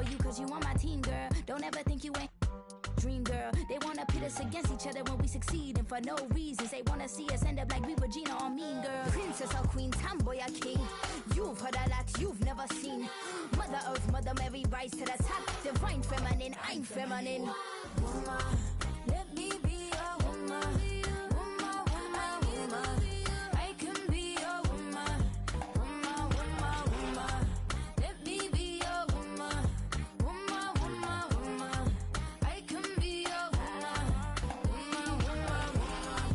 for you cause you on my team, girl. Don't ever think you ain't dream, girl. They wanna pit us against each other when we succeed, and for no reasons. They wanna see us end up like we Regina or Mean Girl. Princess or queen, tomboy or king. You've heard a lot you've never seen. Mother Earth, Mother Mary, rise to the top. Divine feminine, I'm feminine. Woman, let me be a woman. Woman, woman, woman. I can be a woman. Woman, woman, woman. Let me be a woman. Woman, woman, woman. I can be a woman. Woman, woman, woman.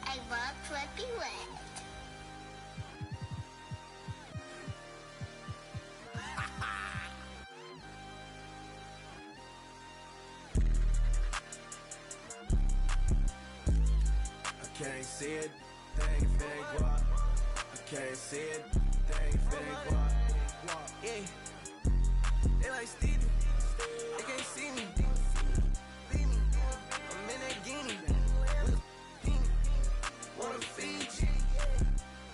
I walked what be wet. I can't see it, they ain't finna guap. I can't see it, they ain't finna guap. Yeah, they like Stevie, they can't see me. I'm in that guinea, with a beanie. Wanna feed you,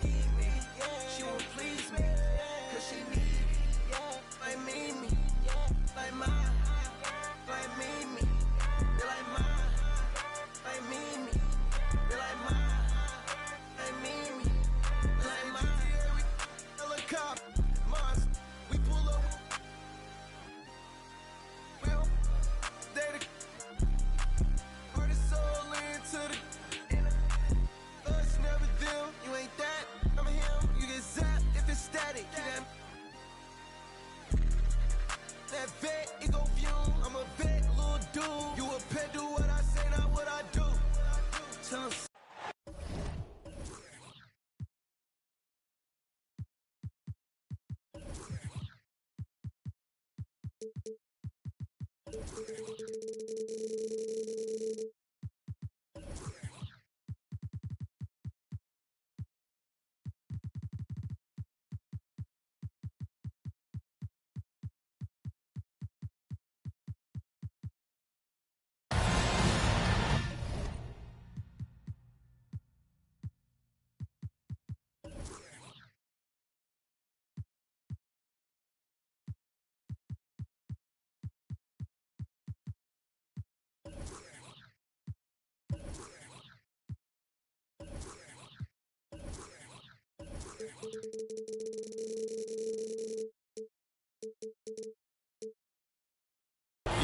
eat me. She won't please me, cause she need me. Like me, like mine, like me. They like mine, like me. They like mine, like me. They like mine. Helicopter, monster, we pull up. Will, they the word is soul into the inner. Us never them, you ain't that. I'm him, you get zapped if it's static. That vet, it go fume. I'm a vet, little dude. You a pet, do what I say, not what I do. Tell 'em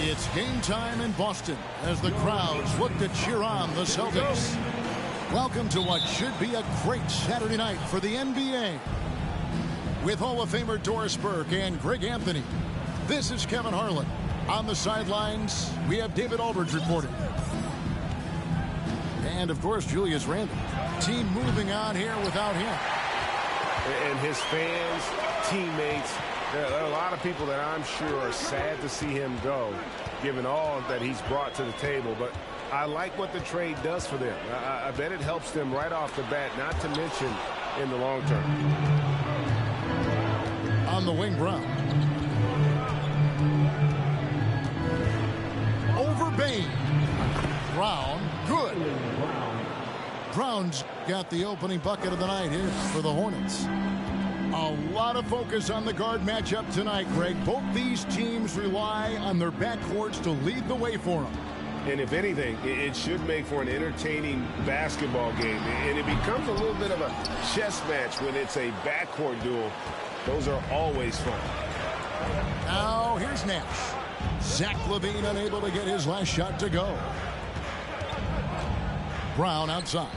It's game time in Boston as the crowds look to cheer on the Celtics. Welcome to what should be a great Saturday night for the NBA. With Hall of Famer Doris Burke and Greg Anthony, this is Kevin Harlan. On the sidelines, we have David Aldridge reporting. And, of course, Julius Randle. Team moving on here without him. And his fans, teammates, there are a lot of people that I'm sure are sad to see him go, given all that he's brought to the table. But I like what the trade does for them. I bet it helps them right off the bat, not to mention in the long term. On the wing, Brown. Over Bain. Brown, good. Brown's got the opening bucket of the night here for the Hornets. A lot of focus on the guard matchup tonight, Greg. Both these teams rely on their backcourts to lead the way for them. And if anything, it should make for an entertaining basketball game. And it becomes a little bit of a chess match when it's a backcourt duel. Those are always fun. Now, here's Nash. Zach LaVine unable to get his last shot to go. Brown outside.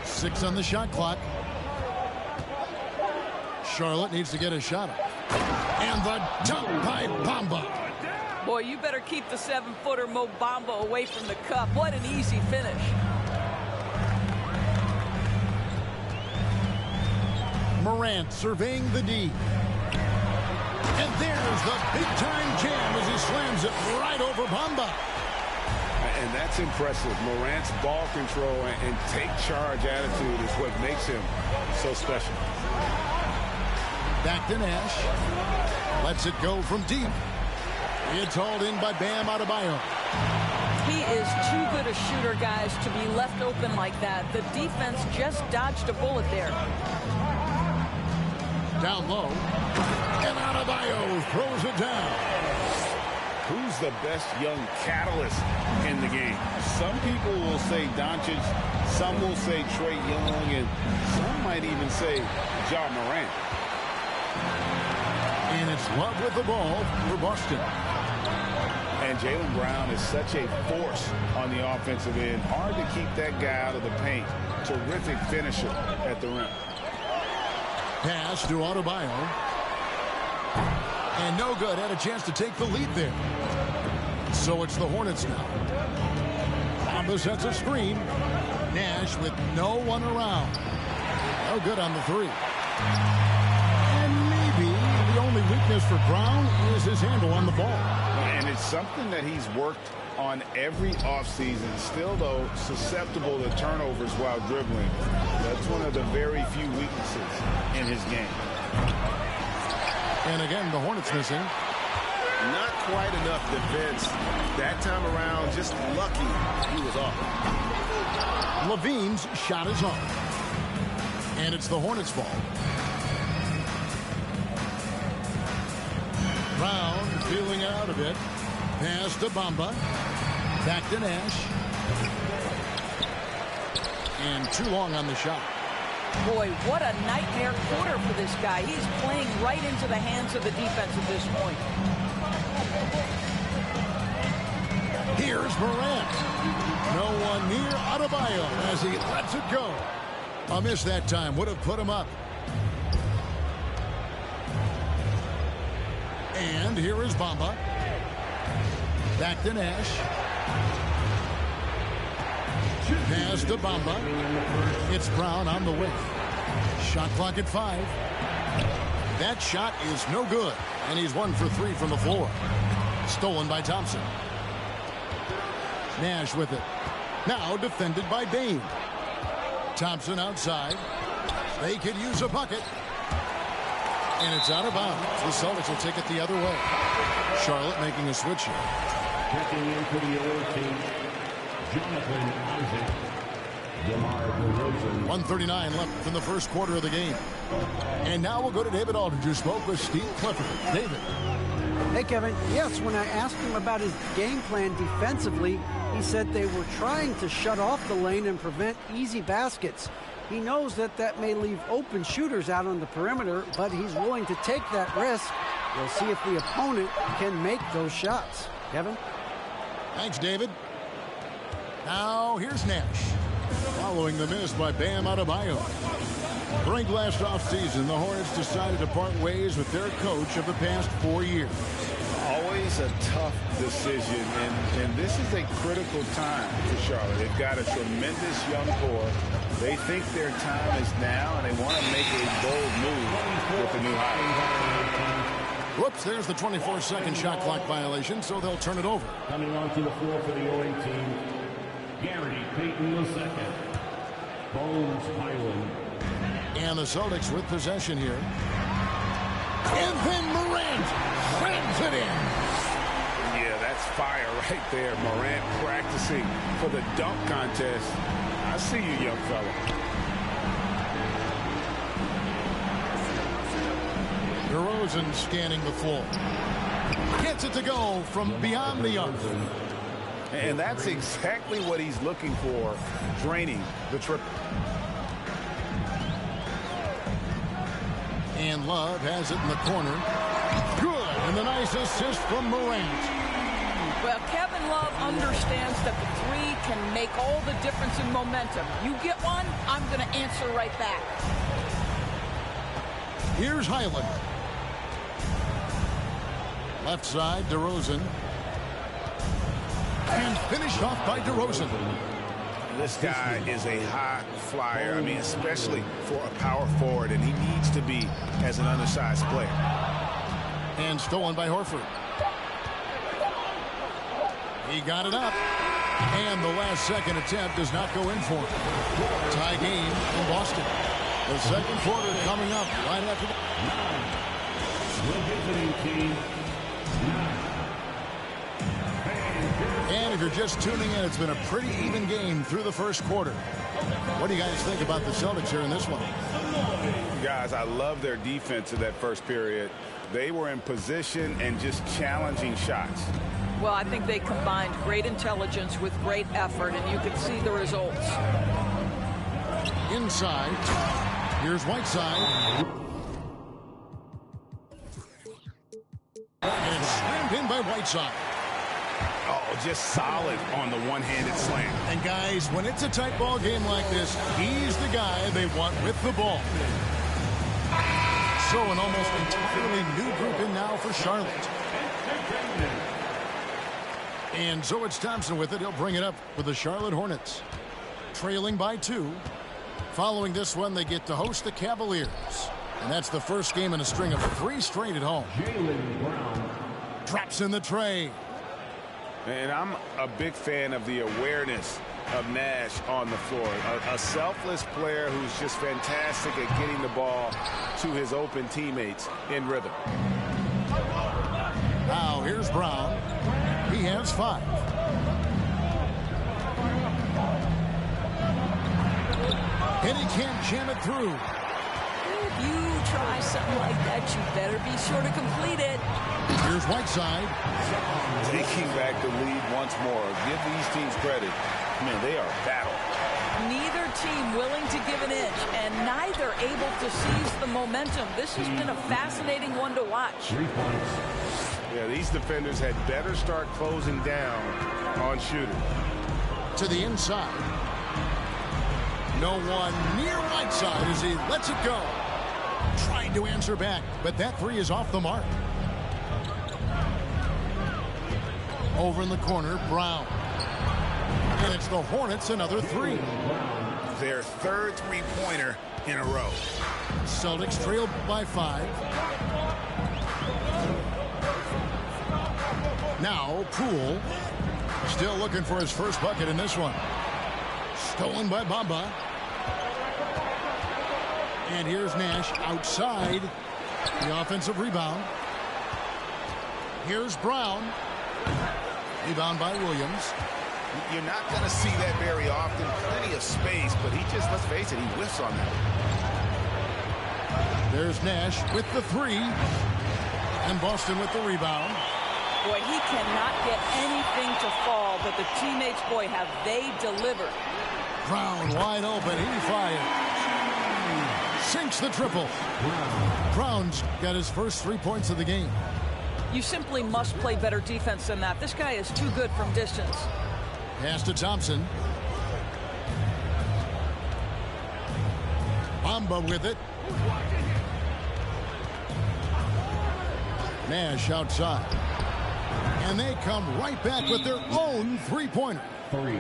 6 on the shot clock. Charlotte needs to get a shot up. And the dunk by Bamba. Boy, you better keep the 7-footer Mo Bamba away from the cup. What an easy finish. Morant surveying the D. And there's the big-time jam as he slams it right over Bamba. And that's impressive. Morant's ball control and take charge attitude is what makes him so special. Back to Nash. Lets it go from deep. It's hauled in by Bam Adebayo. He is too good a shooter, guys, to be left open like that. The defense just dodged a bullet there. Down low. And Adebayo throws it down. Who's the best young catalyst in the game? Some people will say Doncic, some will say Trae Young, and some might even say Ja Morant. And it's Love with the ball for Boston. And Jaylen Brown is such a force on the offensive end. Hard to keep that guy out of the paint. Terrific finisher at the rim. Pass to Adebayo. And no good. Had a chance to take the lead there. So it's the Hornets now. Bamba sets a screen. Nash with no one around. No good on the three. And maybe the only weakness for Brown is his handle on the ball. And it's something that he's worked on every offseason. Still, though, susceptible to turnovers while dribbling. That's one of the very few weaknesses in his game. And again, the Hornets missing. Not quite enough defense. That time around, just lucky he was off. Levine's shot is off. And it's the Hornets' ball. Brown feeling out a bit. Pass to Bamba. Back to Nash. And too long on the shot. Boy, what a nightmare quarter for this guy. He's playing right into the hands of the defense at this point. Here's Morant. No one near Adebayo as he lets it go. A miss that time would have put him up. And here is Bamba. Back to Nash. Pass to Bamba. It's Brown on the way. Shot clock at 5. That shot is no good. And he's 1 for 3 from the floor. Stolen by Thompson. Nash with it. Now defended by Bane. Thompson outside. They could use a bucket. And it's out of bounds. The Celtics will take it the other way. Charlotte making a switch here. Checking in for the other team, Jonathan Isaac. 1:39 left from the first quarter of the game. And now we'll go to David Aldridge, who spoke with Steve Clifford. David. Hey, Kevin. Yes, when I asked him about his game plan defensively, he said they were trying to shut off the lane and prevent easy baskets. He knows that may leave open shooters out on the perimeter, but he's willing to take that risk. We'll see if the opponent can make those shots. Kevin? Thanks, David. Now, here's Nash. Following the miss by Bam Adebayo. During last offseason, the Hornets decided to part ways with their coach of the past 4 years. Always a tough decision, and this is a critical time for Charlotte. They've got a tremendous young core. They think their time is now, and they want to make a bold move with the new hire. Whoops, there's the 24-second shot clock violation, so they'll turn it over. Coming onto the floor for the OA team, Gary Payton II, Bones Highland. And the Celtics with possession here. And then Morant slams it in. Yeah, that's fire right there. Morant practicing for the dunk contest. I see you, young fella. DeRozan scanning the floor. Gets it to go from beyond the arc. And that's exactly what he's looking for, draining the triple. And Love has it in the corner. Good. And the nice assist from Morant. Well, Kevin Love understands that the three can make all the difference in momentum. You get one, I'm going to answer right back. Here's Highland. Left side, DeRozan. And finished off by DeRozan. This guy is a high flyer. I mean, especially for a power forward, and he needs to be as an undersized player. And stolen by Horford. He got it up. And the last-second attempt does not go in for him. Tie game in Boston. The second quarter coming up right after And if you're just tuning in, it's been a pretty even game through the first quarter. What do you guys think about the Celtics here in this one? Guys, I love their defense in that first period. They were in position and just challenging shots. Well, I think they combined great intelligence with great effort, and you can see the results. Inside, here's Whiteside. And slammed in by Whiteside. Oh, just solid on the one-handed slam. And guys, when it's a tight ball game like this, he's the guy they want with the ball. So an almost entirely new group in now for Charlotte. And so it's Thompson with it. He'll bring it up for the Charlotte Hornets. Trailing by 2. Following this one, they get to host the Cavaliers. And that's the first game in a string of 3 straight at home. Drops in the tray. And I'm a big fan of the awareness of Nash on the floor. A selfless player who's just fantastic at getting the ball to his open teammates in rhythm. Now here's Brown. He has 5. And he can't jam it through. If you try something like that, you better be sure to complete it. Here's Whiteside. Taking back the lead once more. Give these teams credit. Man, they are battle. Neither team willing to give an inch, and neither able to seize the momentum. This has been a fascinating one to watch. 3 points. Yeah, these defenders had better start closing down on shooting. To the inside. No one near Whiteside as he lets it go. Trying to answer back, but that 3 is off the mark. Over in the corner, Brown. And it's the Hornets, another 3. Their third three-pointer in a row. Celtics trailed by 5. Now, Poole. Still looking for his first bucket in this one. Stolen by Bamba. And here's Nash outside. The offensive rebound. Here's Brown. Rebound by Williams. You're not going to see that very often. Plenty of space, but he just, let's face it, he whiffs on that. There's Nash with the 3. And Boston with the rebound. Boy, he cannot get anything to fall, but the teammates, boy, have they delivered. Brown wide open. He fires. Sinks the triple. Brown's got his first 3 points of the game. You simply must play better defense than that. This guy is too good from distance. Pass to Thompson. Bamba with it. Nash outside. And they come right back with their own 3-pointer. 3.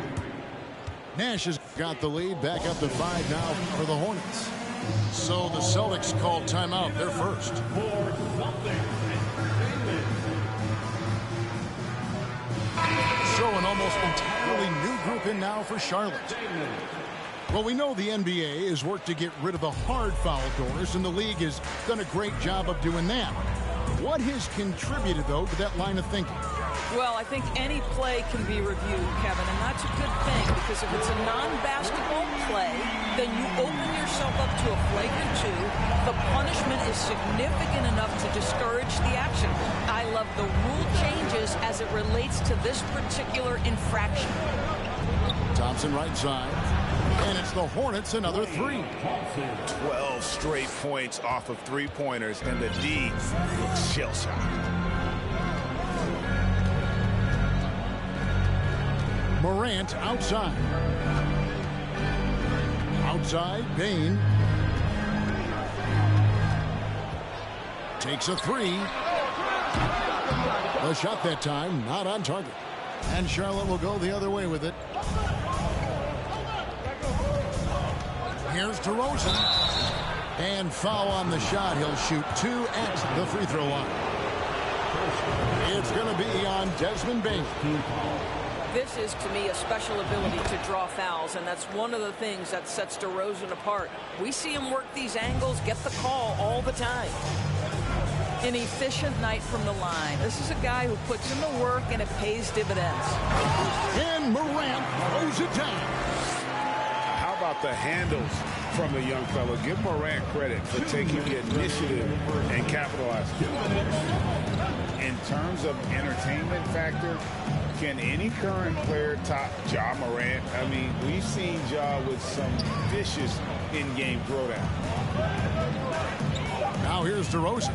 Nash has got the lead back up to 5 now for the Hornets. So the Celtics called timeout. They're first. So an almost entirely new group in now for Charlotte. Well, we know the NBA has worked to get rid of the hard foul doors, and the league has done a great job of doing that. What has contributed, though, to that line of thinking? Well, I think any play can be reviewed, Kevin, and that's a good thing, because if it's a non-basketball play, then you open yourself up to a flagrant 2. The punishment is significant enough to discourage the action. I love the rule changes as it relates to this particular infraction. Thompson right side. And it's the Hornets, another 3. 12 straight points off of 3-pointers, and the D looks shell-shocked. Morant outside. Outside, Bain. Takes a 3. The shot that time, not on target. And Charlotte will go the other way with it. Here's DeRozan. And foul on the shot. He'll shoot 2 at the free throw line. It's going to be on Desmond Bain. This is, to me, a special ability to draw fouls, and that's one of the things that sets DeRozan apart. We see him work these angles, get the call all the time. An efficient night from the line. This is a guy who puts in the work, and it pays dividends. And Morant throws it down. How about the handles from the young fellow? Give Morant credit for taking the initiative and capitalizing. In terms of entertainment factor, can any current player top Ja Morant? I mean, we've seen Ja with some vicious in-game throwdown. Now here's DeRozan.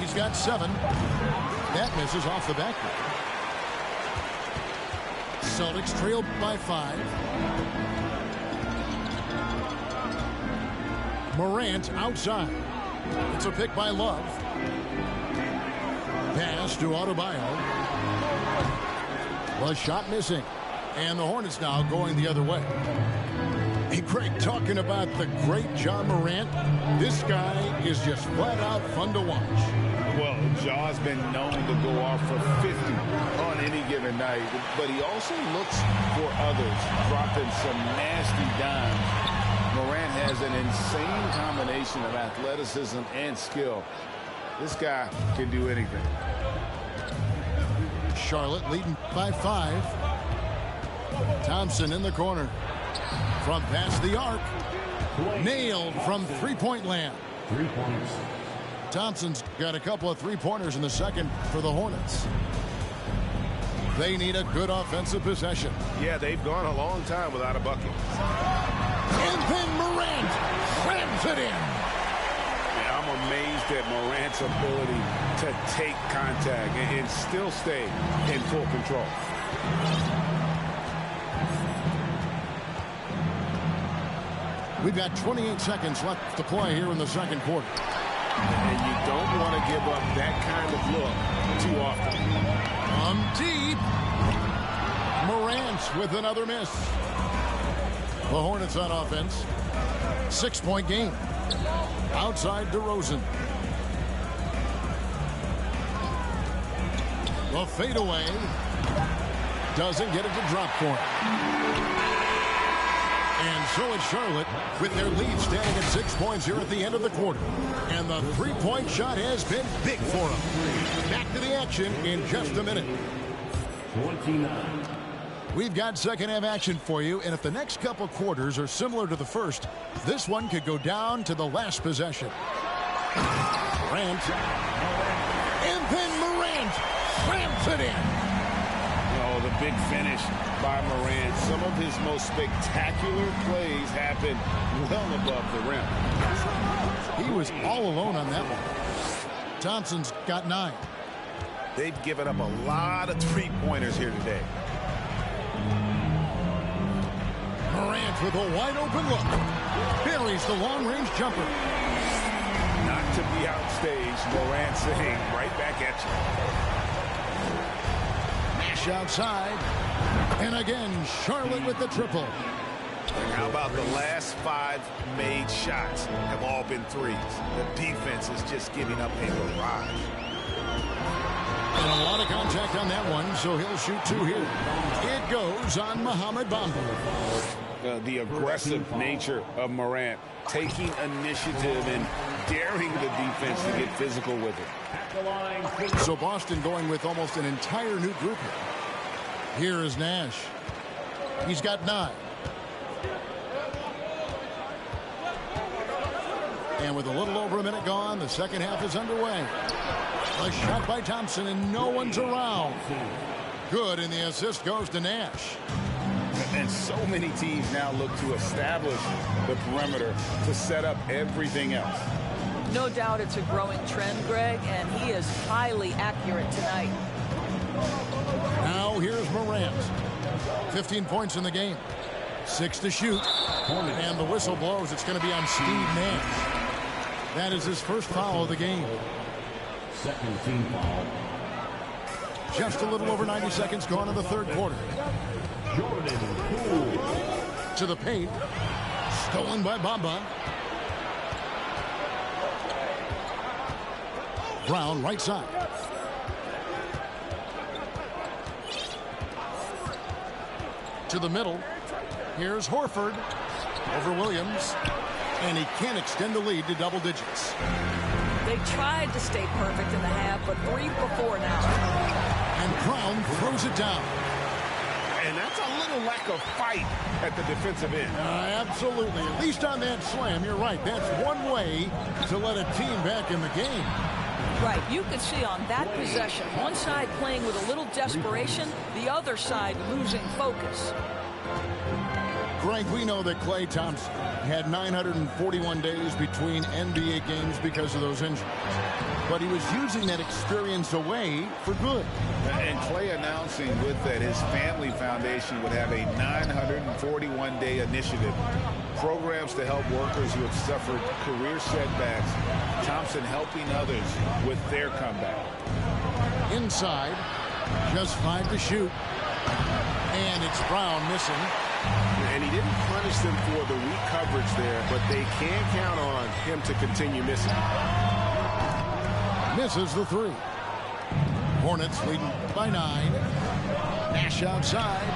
He's got 7. That misses off the backboard. Celtics trailed by 5. Morant outside. It's a pick by Love. Pass to Adebayo. The shot missing. And the Hornets now going the other way. Hey, Craig, talking about the great Ja Morant, this guy is just flat out fun to watch. Well, Ja's been known to go off for 50 on any given night, but he also looks for others, dropping some nasty dimes. Morant has an insane combination of athleticism and skill. This guy can do anything. Charlotte leading by 5. Thompson in the corner. From past the arc. Nailed from three-point land. 3 points. Thompson's got a couple of three-pointers in the second for the Hornets. They need a good offensive possession. Yeah, they've gone a long time without a bucket. And then Morant slams it in. Yeah, I'm amazed at Morant's ability to take contact and still stay in full control. We've got 28 seconds left to play here in the second quarter. And you don't want to give up that kind of look too often. Deep. Morant with another miss. The Hornets on offense. 6-point game. Outside DeRozan. The fadeaway. Doesn't get it to drop for him. And so it's Charlotte with their lead standing at 6 points here at the end of the quarter. And the three-point shot has been big for them. Back to the action in just a minute. 29. We've got second half action for you, and if the next couple quarters are similar to the first, this one could go down to the last possession. Morant. And then Morant slams it in. Oh, the big finish by Morant. Some of his most spectacular plays happen well above the rim. He was all alone on that one. Thompson's got 9. They've given up a lot of three-pointers here today. Morant with a wide-open look. Buries the long-range jumper. Not to be outstaged, Morant saying right back at you. Nash outside. And again, Charlotte with the triple. How about the last 5 made shots have all been threes? The defense is just giving up a barrage. And a lot of contact on that one, so he'll shoot 2 here. It goes on Mohamed Bamba. The aggressive nature of Morant, taking initiative and daring the defense to get physical with it. So Boston going with almost an entire new group here. Here is Nash. He's got 9. And with a little over a minute gone, the second half is underway. A shot by Thompson, and no one's around. Good, and the assist goes to Nash. And so many teams now look to establish the perimeter to set up everything else. No doubt it's a growing trend, Greg, and he is highly accurate tonight. Now here's Morant. 15 points in the game. 6 to shoot. And the whistle blows. It's going to be on Steve Nash. That is his first foul of the game. Second team foul. Just a little over 90 seconds gone in the third quarter. Jordan Poole. To the paint. Stolen by Bamba. Brown right side. To the middle. Here's Horford over Williams. And he can't extend the lead to double digits. They tried to stay perfect in the half, but 3 for 4 now. And Brown throws it down. And that's a little lack of fight at the defensive end. Absolutely. At least on that slam, you're right. That's one way to let a team back in the game. Right. You could see on that possession, one side playing with a little desperation, the other side losing focus. Frank, we know that Klay Thompson had 941 days between NBA games because of those injuries. But he was using that experience away for good. And Klay announcing with that his family foundation would have a 941-day initiative. Programs to help workers who have suffered career setbacks. Thompson helping others with their comeback. Inside, just 5 to shoot. And it's Brown missing. And he didn't punish them for the weak coverage there, but they can count on him to continue missing. Misses the 3. Hornets leading by 9. Nash outside.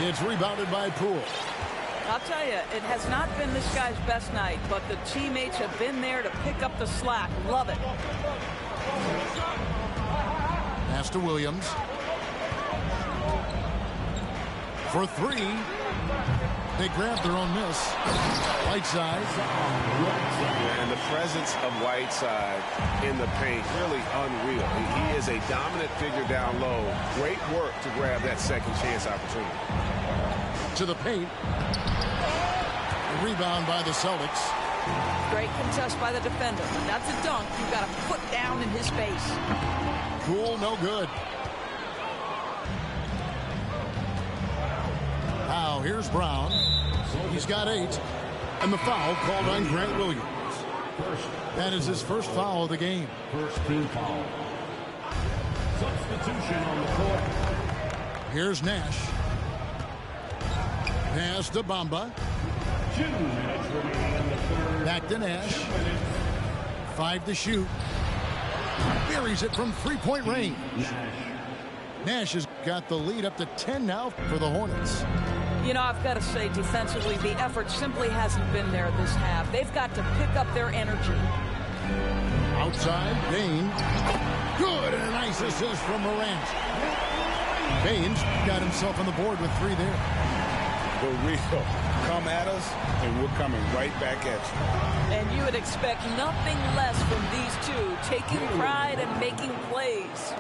It's rebounded by Poole. I'll tell you, it has not been this guy's best night, but the teammates have been there to pick up the slack. Love it. Pass to Williams. For 3. They grab their own miss. Whiteside. And the presence of Whiteside in the paint, really unreal. He is a dominant figure down low. Great work to grab that second chance opportunity. To the paint. Rebound by the Celtics. Great contest by the defender. When that's a dunk, you've got to put down in his face. Cool, no good. Now here's Brown. He's got 8. And the foul called on Grant Williams. That is his first foul of the game. First team foul. Substitution on the court. Here's Nash. Pass to Bamba. 2 minutes remaining in the third. Back to Nash. 5 to shoot. Buries it from 3-point range. Nash has got the lead up to 10 now for the Hornets. You know, I've got to say, defensively, the effort simply hasn't been there this half. They've got to pick up their energy. Outside, Bain. Good, and a nice assist from Morant. Bain's got himself on the board with 3 there. The real come at us, and we're coming right back at you. And you would expect nothing less from these two, taking pride and making plays.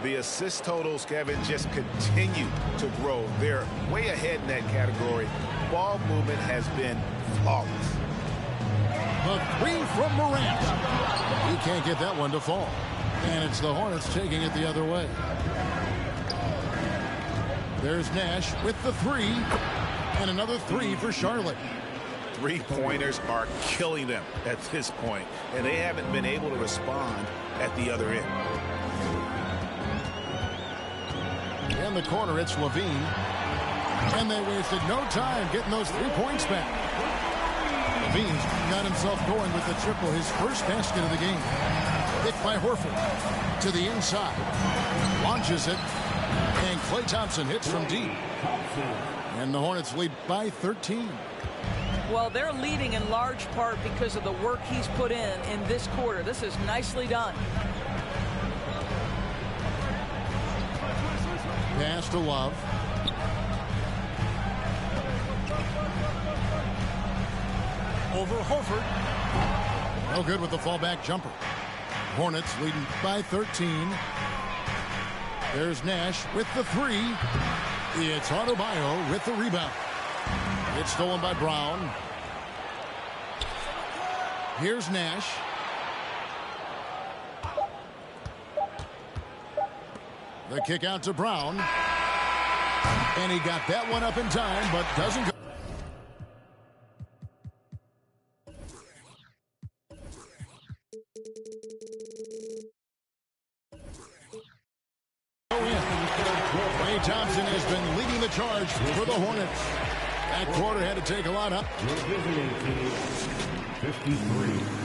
The assist totals, Kevin, just continue to grow. They're way ahead in that category. Ball movement has been flawless. The 3 from Morant. He can't get that one to fall. And it's the Hornets taking it the other way. There's Nash with the 3. And another 3 for Charlotte. 3-pointers are killing them at this point, and they haven't been able to respond at the other end. In the corner, it's Levine. And they wasted no time getting those 3 points back. Levine's got himself going with the triple, his first basket of the game. Picked by Horford to the inside. Launches it. And Klay Thompson hits from deep. And the Hornets lead by 13. Well, they're leading in large part because of the work he's put in this quarter. This is nicely done. Pass to Love. Over Horford. No good with the fallback jumper. Hornets leading by 13. There's Nash with the 3. It's Adebayo with the rebound. It's stolen by Brown. Here's Nash. The kick out to Brown. And he got that one up in time, but doesn't go. Klay Thompson has been leading the charge for the Hornets. That quarter had to take a lot up. Your visiting team, 53.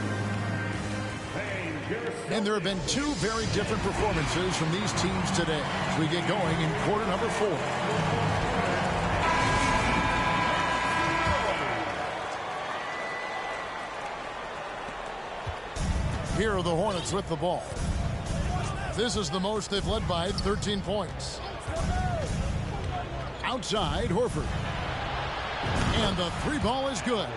And there have been two very different performances from these teams today as we get going in quarter number 4. Here are the Hornets with the ball. This is the most they've led by 13 points. Outside, Horford. And the 3 ball is good.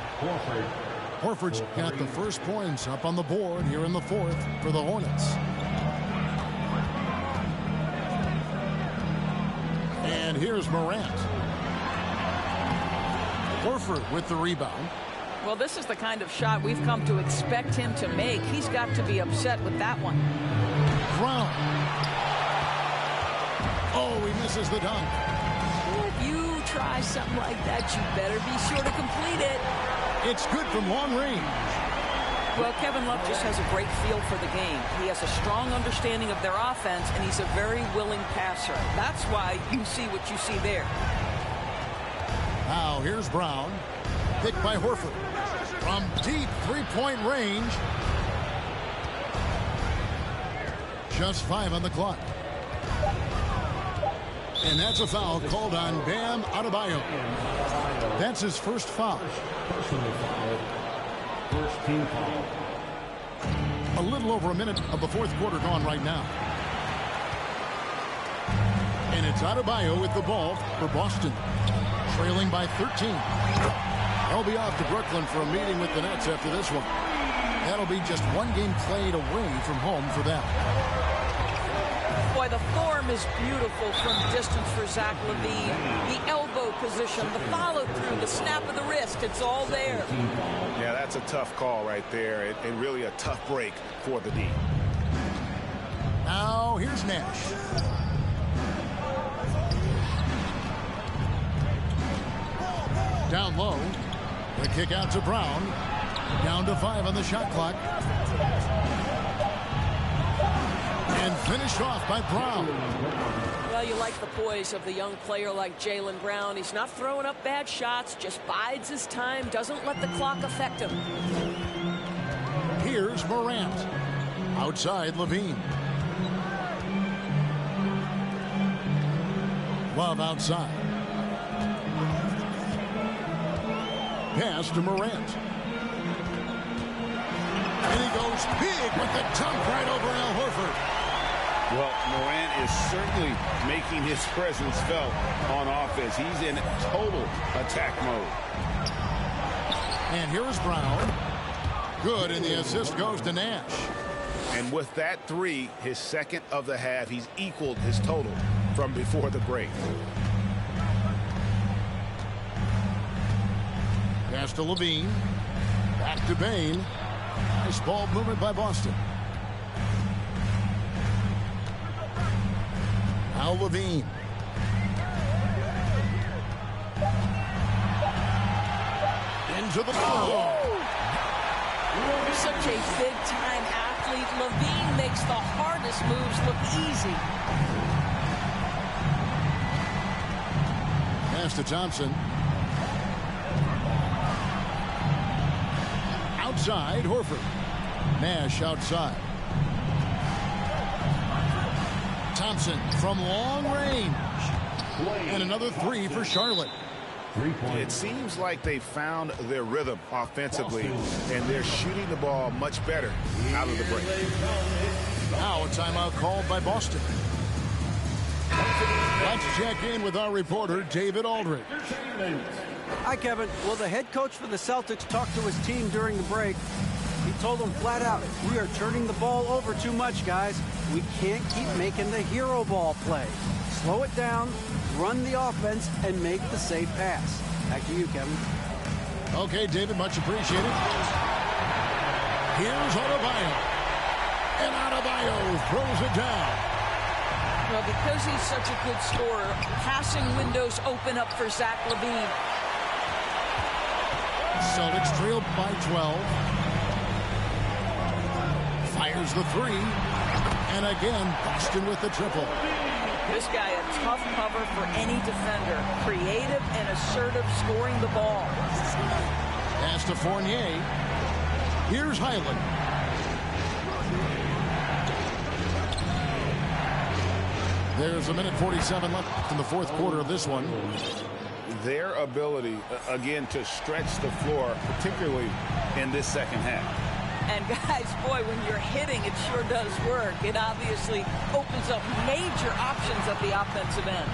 Horford's got the first points up on the board here in the 4th for the Hornets. And here's Morant. Horford with the rebound. Well, this is the kind of shot we've come to expect him to make. He's got to be upset with that one. Brown. Oh, he misses the dunk. If you try something like that, you better be sure to complete it. It's good from long range. Well, Kevin Love just has a great feel for the game. He has a strong understanding of their offense, and he's a very willing passer. That's why you see what you see there. Now, here's Brown. Picked by Horford. From deep three-point range. Just 5 on the clock. And that's a foul called on Bam Adebayo. That's his first foul. Personal foul. First team foul. A little over a minute of the 4th quarter gone right now. And it's Adebayo with the ball for Boston. Trailing by 13. They'll be off to Brooklyn for a meeting with the Nets after this one. That'll be just one game played away from home for them. Boy, the form is beautiful from distance for Zach LaVine. The elbow position, the follow-through, the snap of the wrist, it's all there. Yeah, that's a tough call right there, and really a tough break for the D. Now, here's Nash. Down low. The kick out to Brown. Down to 5 on the shot clock. And finished off by Brown. Well, you like the poise of the young player like Jaylen Brown. He's not throwing up bad shots, just bides his time, doesn't let the clock affect him. Here's Morant. Outside, Levine. Love outside. Pass to Morant. And he goes big with the dunk right over Al Horford. Well, Morant is certainly making his presence felt on offense. He's in total attack mode. And here's Brown. Good, and the assist goes to Nash. And with that 3, his second of the half, he's equaled his total from before the break. Pass to Levine. Back to Bain. Nice ball movement by Boston. Now Levine. Into the ball. Such a big-time athlete. Levine makes the hardest moves look easy. Pass to Thompson. Outside, Horford. Nash outside. Thompson from long range. And another 3 for Charlotte. It seems like they found their rhythm offensively, and they're shooting the ball much better out of the break. Now a timeout called by Boston. Let's check in with our reporter, David Aldridge. Hi, Kevin. Well, the head coach for the Celtics talked to his team during the break. He told them flat out, we are turning the ball over too much, guys. We can't keep making the hero ball play. Slow it down, run the offense, and make the safe pass. Back to you, Kevin. Okay, David, much appreciated. Here's Adebayo. And Adebayo throws it down. Well, because he's such a good scorer, passing windows open up for Zach LaVine. Celtics trailed by 12. Fires the 3. And again, Boston with the triple. This guy a tough cover for any defender. Creative and assertive scoring the ball. Pass to Fournier. Here's Highland. There's 1:47 left in the fourth quarter of this one. Their ability, again, to stretch the floor, particularly in this second half. And guys, boy, when you're hitting, it sure does work. It obviously opens up major options at the offensive end.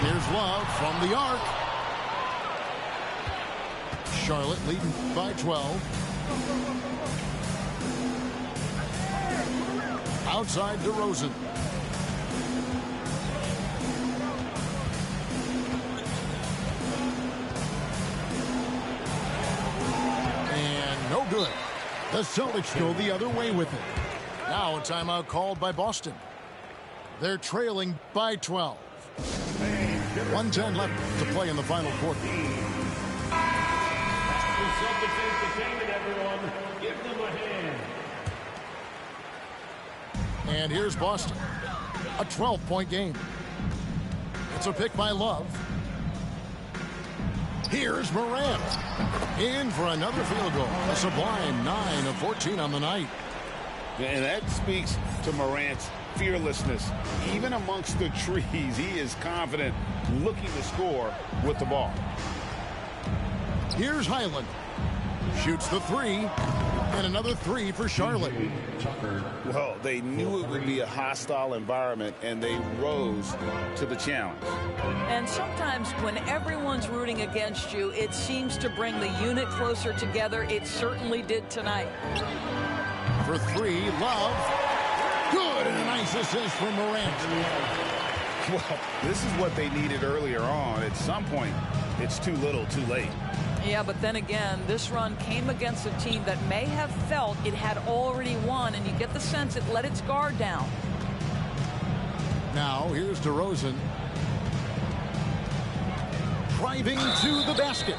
Here's Love from the arc. Charlotte leading by 12. Outside DeRozan. No good. The Celtics go the other way with it. Now a timeout called by Boston. They're trailing by 12. 1:10 left to play in the final quarter. Celtics entertainment, everyone. Give them a hand. And here's Boston. A 12-point game. It's a pick by Love. Here's Morant. In for another field goal. A sublime 9 of 14 on the night. And that speaks to Morant's fearlessness. Even amongst the trees, he is confident, looking to score with the ball. Here's Highland. Shoots the three. And another three for Charlotte. Well, they knew it would be a hostile environment, and they rose to the challenge. And sometimes when everyone's rooting against you, it seems to bring the unit closer together. It certainly did tonight. For three, Love. Good, and a nice assist from Morant. Well, this is what they needed earlier on. At some point, it's too little, too late. Yeah, but then again, this run came against a team that may have felt it had already won, and you get the sense it let its guard down. Now, here's DeRozan. Driving to the basket.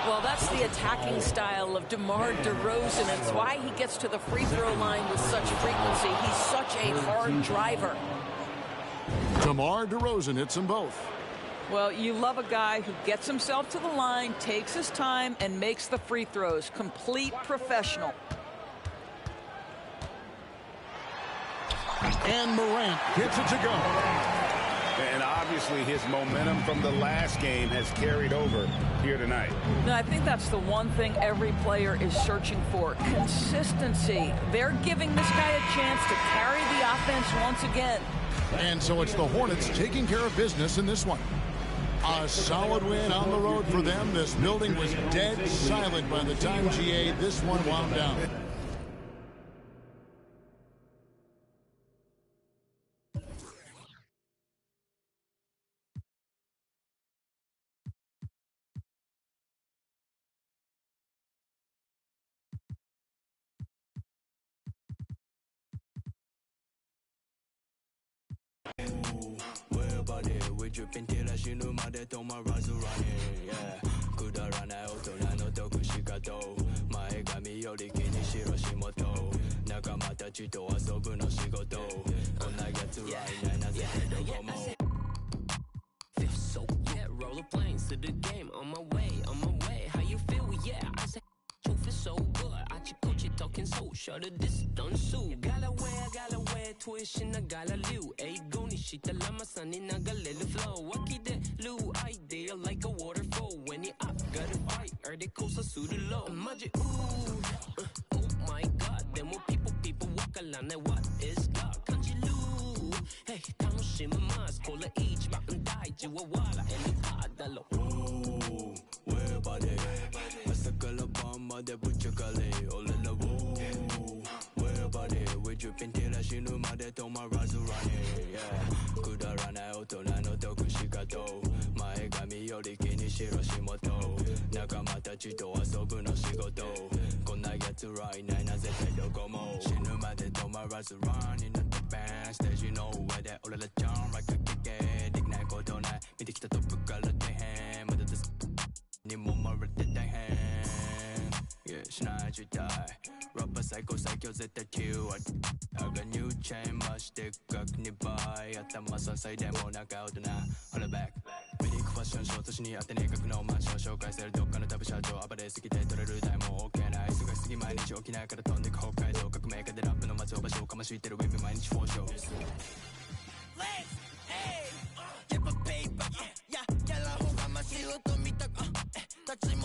Well, that's the attacking style of DeMar DeRozan. It's why he gets to the free throw line with such frequency. He's such a hard driver. DeMar DeRozan hits them both. Well, you love a guy who gets himself to the line, takes his time, and makes the free throws. Complete professional. And Morant gets it to go. And obviously his momentum from the last game has carried over here tonight. Now, I think that's the one thing every player is searching for. Consistency. They're giving this guy a chance to carry the offense once again. And so it's the Hornets taking care of business in this one. A solid win on the road for them. This building was dead silent by the time GA this one wound down. dripping till I she knew my death on my rise running, yeah. くだらない大人の得しかと前髪より気にしろ仕事仲間たちと遊ぶの仕事こんな奴らいないなぜどこも Feel so yeah, roll the planes to the game on my way, how you feel, yeah, I say you feel so good, 아치코치 talking so shut it this don't sue gotta wear tuition I gotta live 에이고 니 시달라 마산이 나갈래를 flow 와기대루 idea like a waterfall when you up gotta fight early coast 수를 low 맞지 oh my god there more people 와깔라네 what is God 간지루 hey 당신은 마스 콜라 each mountain die 지워와라 any 파달로 ooh where body 아스칼라 밤마다 붙여갈래 올라라 ooh where body we dripping till I she knew my death on my rise running yeah くだらない大人の得しかと前髪より気にしろ仕事仲間たちと遊ぶの仕事こんな奴らいないな絶対どこも死ぬまで止まらず running at the band stageの上で俺らジャンlike a kick できないことない見てきたトップから大変まだですにもまれて大変 Yeah しない状態ラッパ最高最強絶対9割I got new chain 増して額2倍頭3歳でも仲大人 Hold it back メリークファッションショートしにあってね格のマンション紹介されるどっかの旅社長暴れすぎて取れる台も OK ない忙しすぎ毎日起きないから飛んでく北海道革命家でラップの松尾場所をかましいてるウェブ毎日フォーショーたち